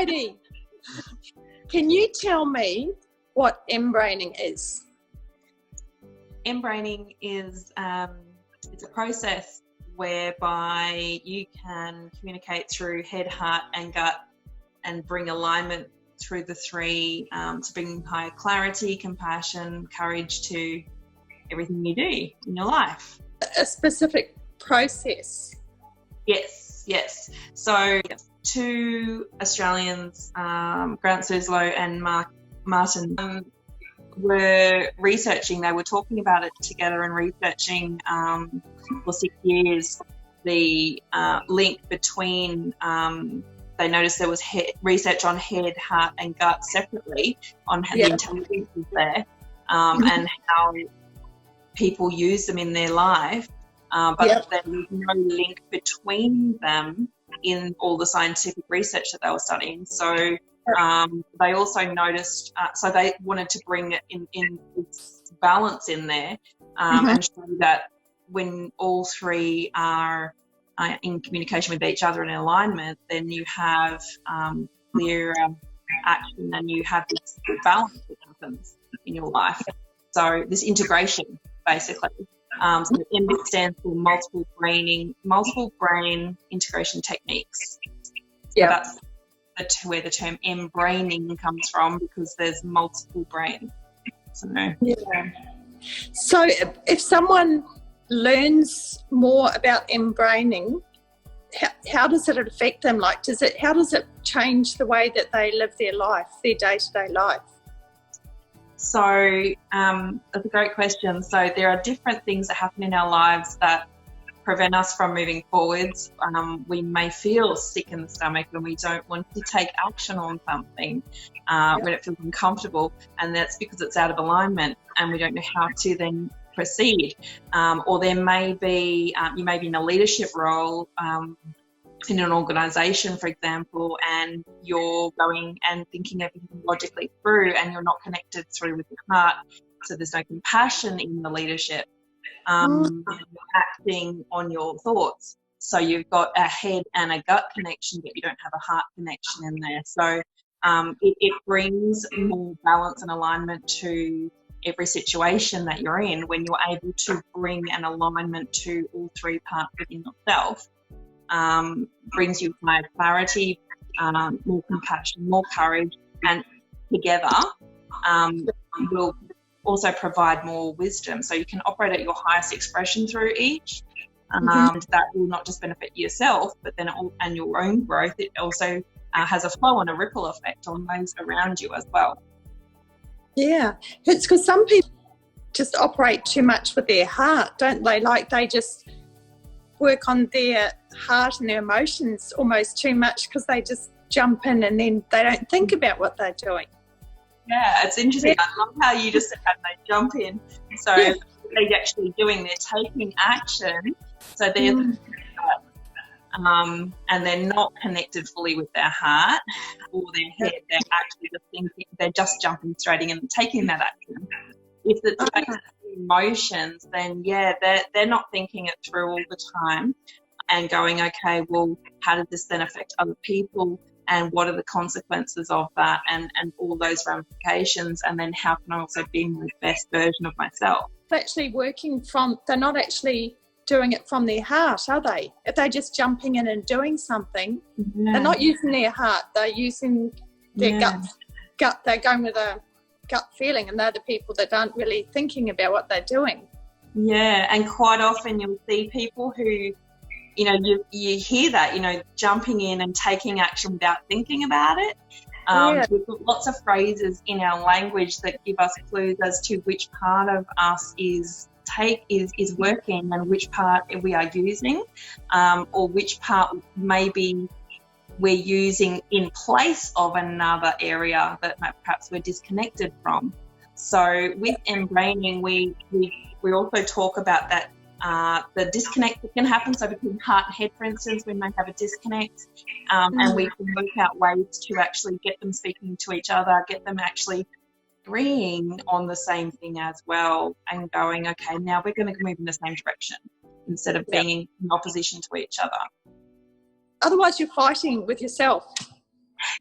Heidi, can you tell me what mBraining is? mBraining is it's a process whereby you can communicate through head, heart and gut and bring alignment through the three to bring higher clarity, compassion, courage to everything you do in your life. A specific process? Yes. So two Australians, Grant Suslow and Mark Martin, were researching, they were talking about it together and researching for 6 years the link between, they noticed there was research on head, heart and gut separately on how the intelligence is there and how people use them in their life, but there was no link between them in all the scientific research that they were studying. So they also noticed, so they wanted to bring it in balance in there and show that when all three are in communication with each other and in alignment, then you have clear action and you have this balance that happens in your life. So this integration, basically. So MB stands for multiple brain integration techniques. So that's where the term mBraining comes from, because there's multiple brain. So if someone learns more about mBraining, how does it affect them? Like, how does it change the way that they live their life, their day-to-day life? So that's a great question. So there are different things that happen in our lives that prevent us from moving forwards. We may feel sick in the stomach when we don't want to take action on something, when it feels uncomfortable, and that's because it's out of alignment and we don't know how to then proceed. Or there may be, you may be in a leadership role in an organisation, for example, and you're going and thinking everything logically through and you're not connected through with your heart, so there's no compassion in the leadership. You're acting on your thoughts. So you've got a head and a gut connection, but you don't have a heart connection in there. So it brings more balance and alignment to every situation that you're in when you're able to bring an alignment to all three parts within yourself. Brings you higher clarity, more compassion, more courage, and together will also provide more wisdom. So you can operate at your highest expression through each. That will not just benefit yourself, but then and your own growth. It also has a flow and a ripple effect on those around you as well. Yeah, it's because some people just operate too much with their heart, don't they? Like they just work on their heart and their emotions almost too much because they just jump in and then they don't think about what they're doing. Yeah, it's interesting. I love how you just said that they jump in. So they're actually doing, they're taking action. So they're and they're not connected fully with their heart or their head. They're actually just thinking, they're just jumping straight in and taking that action. If it's emotions, then they're not thinking it through all the time and going, okay, well, how did this then affect other people and what are the consequences of that and all those ramifications, and then how can I also be my best version of myself? Actually they're not actually doing it from their heart, are they? If they're just jumping in and doing something, they're not using their heart, they're using their gut, they're going with a gut feeling, and they're the people that aren't really thinking about what they're doing. Yeah, and quite often you'll see people who, you hear that, jumping in and taking action without thinking about it. We've got lots of phrases in our language that give us clues as to which part of us is working and which part we are using, or which part maybe we're using in place of another area that perhaps we're disconnected from. So with mBraining, we also talk about that the disconnect that can happen. So between heart and head, for instance, we may have a disconnect, and we can work out ways to actually get them speaking to each other, get them actually agreeing on the same thing as well, and going, okay, now we're going to move in the same direction instead of being in opposition to each other. Otherwise you're fighting with yourself.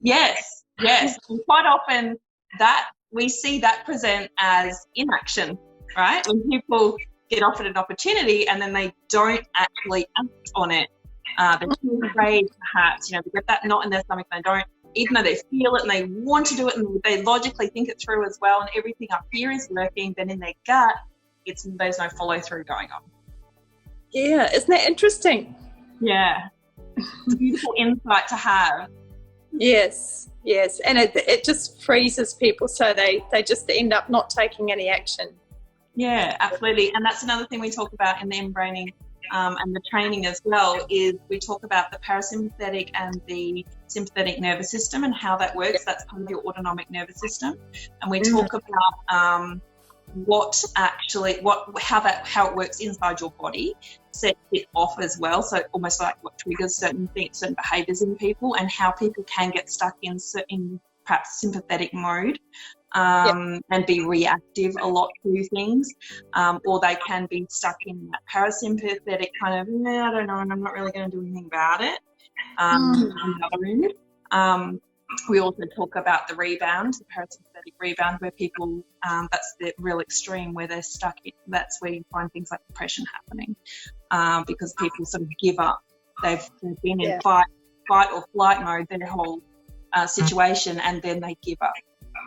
Yes, yes. And quite often that we see that present as inaction, right? When people get offered an opportunity and then they don't actually act on it. They're too afraid, perhaps, they get that knot in their stomach and they don't, even though they feel it and they want to do it and they logically think it through as well, and everything up here is working, then in their gut, there's no follow through going on. Yeah, isn't that interesting? Yeah. It's a beautiful insight to have. Yes, and it just freezes people, so they just end up not taking any action. Yeah, absolutely. And that's another thing we talk about in the mBraining and the training as well, is we talk about the parasympathetic and the sympathetic nervous system and how that works. That's part of your autonomic nervous system. And we talk about how it works inside your body, set it off as well. So almost like what triggers certain behaviours in people, and how people can get stuck in perhaps sympathetic mode and be reactive a lot to things, or they can be stuck in that parasympathetic kind of, I don't know, and I'm not really going to do anything about it. On the other end. We also talk about the rebound, the parasympathetic rebound, where people, that's the real extreme where they're stuck in. That's where you find things like depression happening, because people sort of give up. They've been in fight or flight mode their whole situation, and then they give up.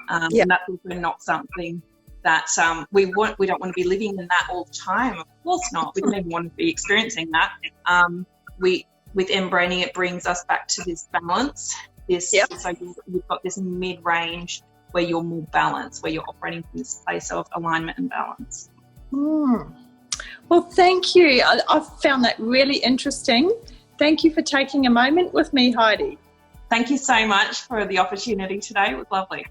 And that's also not something that we don't want to be living in that all the time. Of course not. We don't even want to be experiencing that. With mBraining, it brings us back to this balance. So you've got this mid-range where you're more balanced, where you're operating from this place of alignment and balance. Well, thank you. I've found that really interesting. Thank you for taking a moment with me, Heidi. Thank you so much for the opportunity today. It was lovely.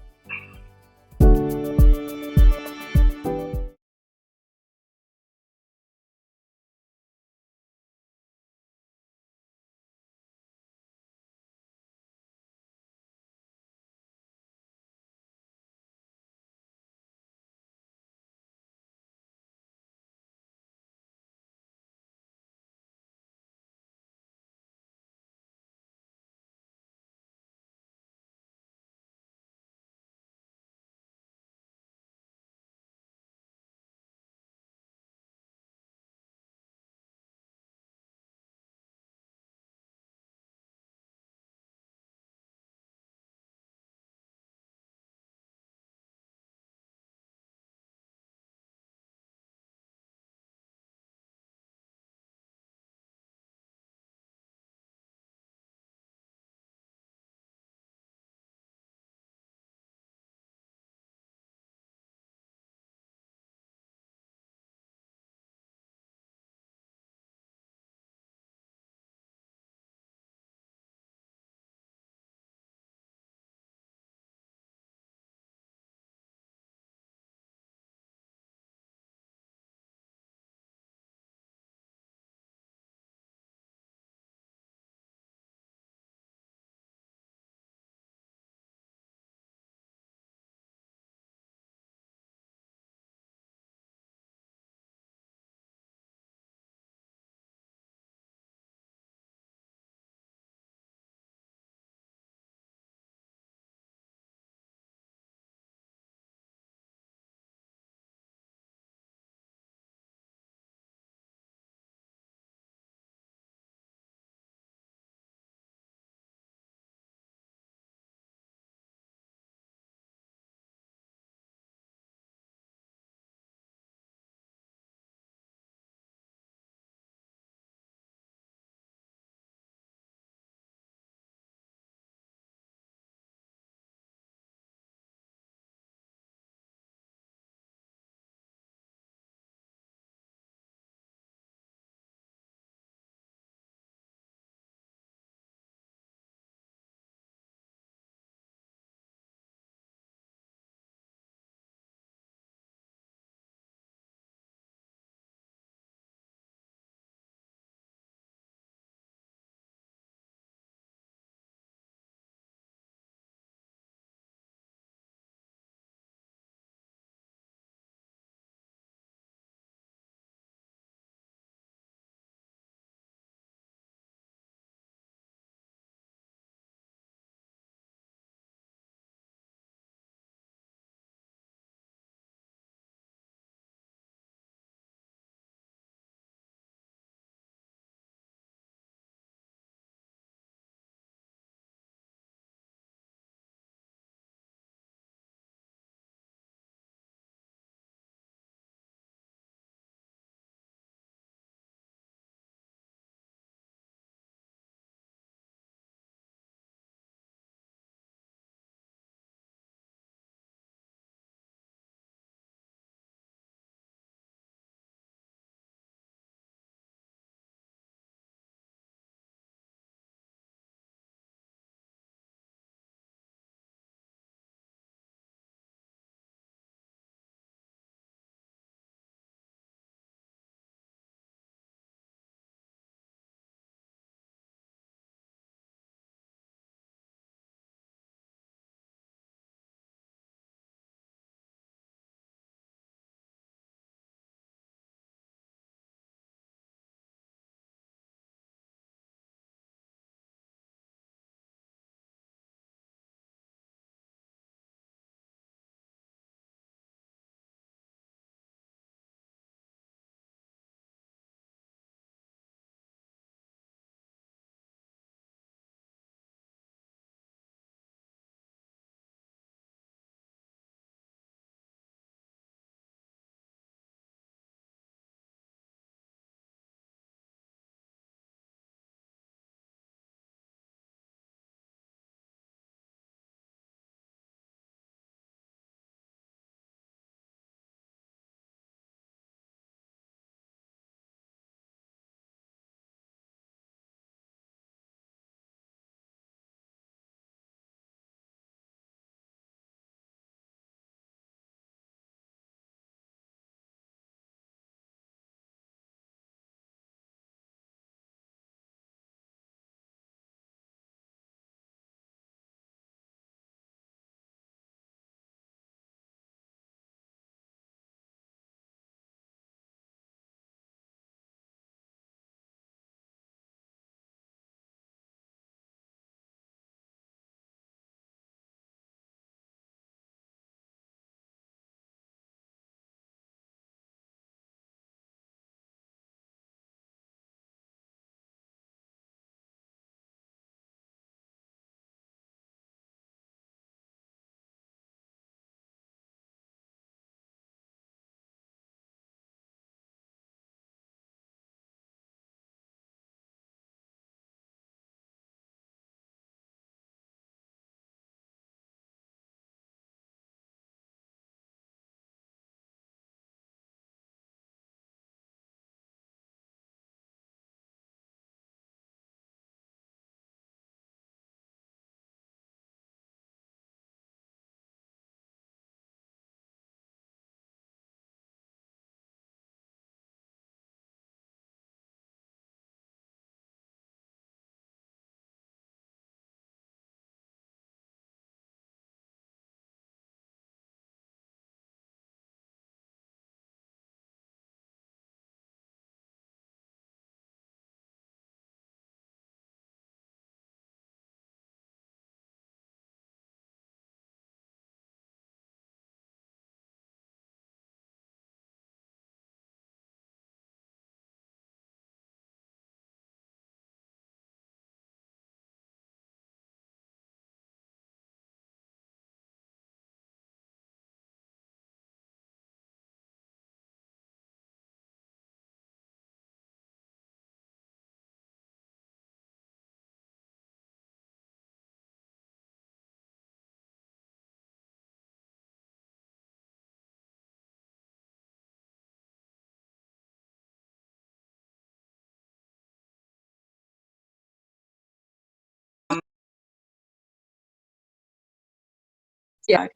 yoga.